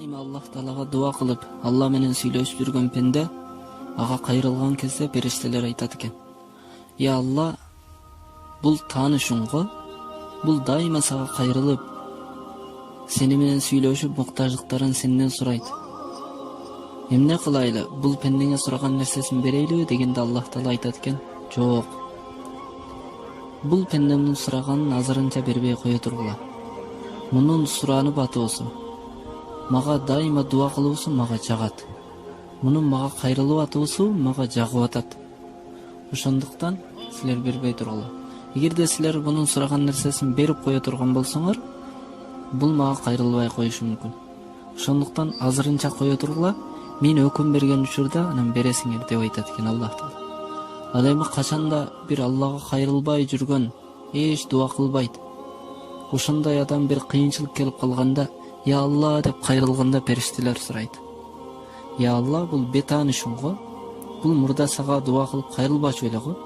Дайыма Аллах Таалага дуа кылып, Алла менен сүйлөшүп жүргөн пенде ага кайрылган кезде периштелер айтат экен: "Я Алла, бул таанышыңго, бул дайыма сага кайрылып, сени менен сүйлөшүп муктаждыктарын сенден сурайт. Эмне кылайлы? Бул пендеңе сураган нерсесин берейлиби?" дегенде Аллах Таала айтат экен: "Жок. Бул пендемдин сураганын азырынча бербей кое тургула. Мунун суранып атыбысы, мага дайыма дуа кылуусу мага жагат. Мунун мага кайрылып атыбысы мага жагып атат. Ошондуктан силер бербей тургула. Эгерде силер мунун сураган нерсесин берип кое турган болсоңор, бул мага кайрылбай коюшу мүмкүн. Ошондуктан азырынча кое тургула, мен өкүм берген учурда анан бересиңер" деп айтат экен Аллах Таала. Ал эми качанда бир Аллага кайрылбай жүргөн, эч дуа кылбайт, ошондой адам бир кыйынчылык келип калганда, "Я Алла" деп кайрылганда периштелер сурайт: "Я Алла, бул бетаанышыңго, бул мурда сага дуа кылып кайрылбачу эле го.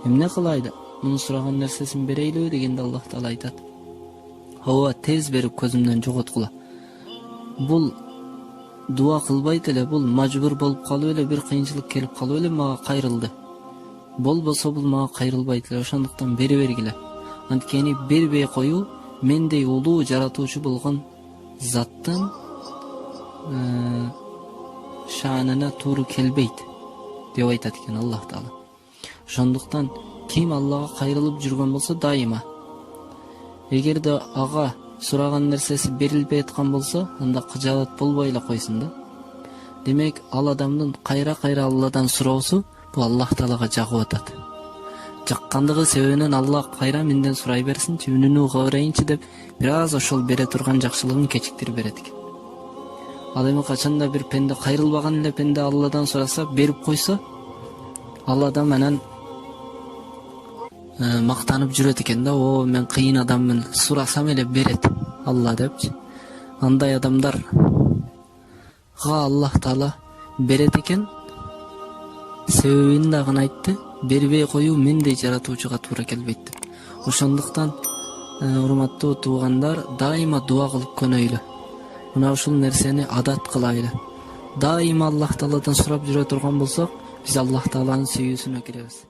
Эмне кылайлы? Мунун сураган нерсесин берейлиби?" дегенде Аллах Таала айтат: "Ооба, тез берип көзүмдөн жоготкула. Бул дуа кылбайт эле, бул мажбур болуп калып эле, бир кыйынчылык келип калып эле мага кайрылды. Болбосо бул мага кайрылбайт эле, ошондуктан бере бергиле. Анткени бербей коюу мендей улуу жаратуучу болгон заттын шаанына тууру келбейт" деп айтат экен Аллах Таала. Ошондуктан ким Аллага кайрылып жүргөн болсо дайыма, эгерде ага сураган нерсеси берилбей аткан болсо, анда кыжаалат болбой эле койсун да. Демек, ал адамдын кайра Алладан суроосу бул Аллах Таалага жагып атат. Жаккандыгы себебинен Алла кайра менден сурай берсинчи, үнүнү уга берейинчи деп бир аз ошол бере турган жакшылыгын кечиктирип берет экен. Ал эми качанда бир пенде кайрылбаган эле пенде Алладан сураса, берип койсо, ал адам анан мактанып жүрөт экен да: "О, мен кыйын адаммын, сурасам эле берет Алла" депчи. Андай адамдарга Аллах Таала берет экен. Себебин дагы айтты: бербей коюу мендей жаратуучуга туура келбейт деп. Ошондуктан урматтуу туугандар, дайыма дуа кылып көнөйлү. Мына ушул нерсени адат кылайлы. Дайыма Аллах Тааладан сурап жүрө турган болсок, биз Аллах Тааланын сүйүүсүнө киребиз.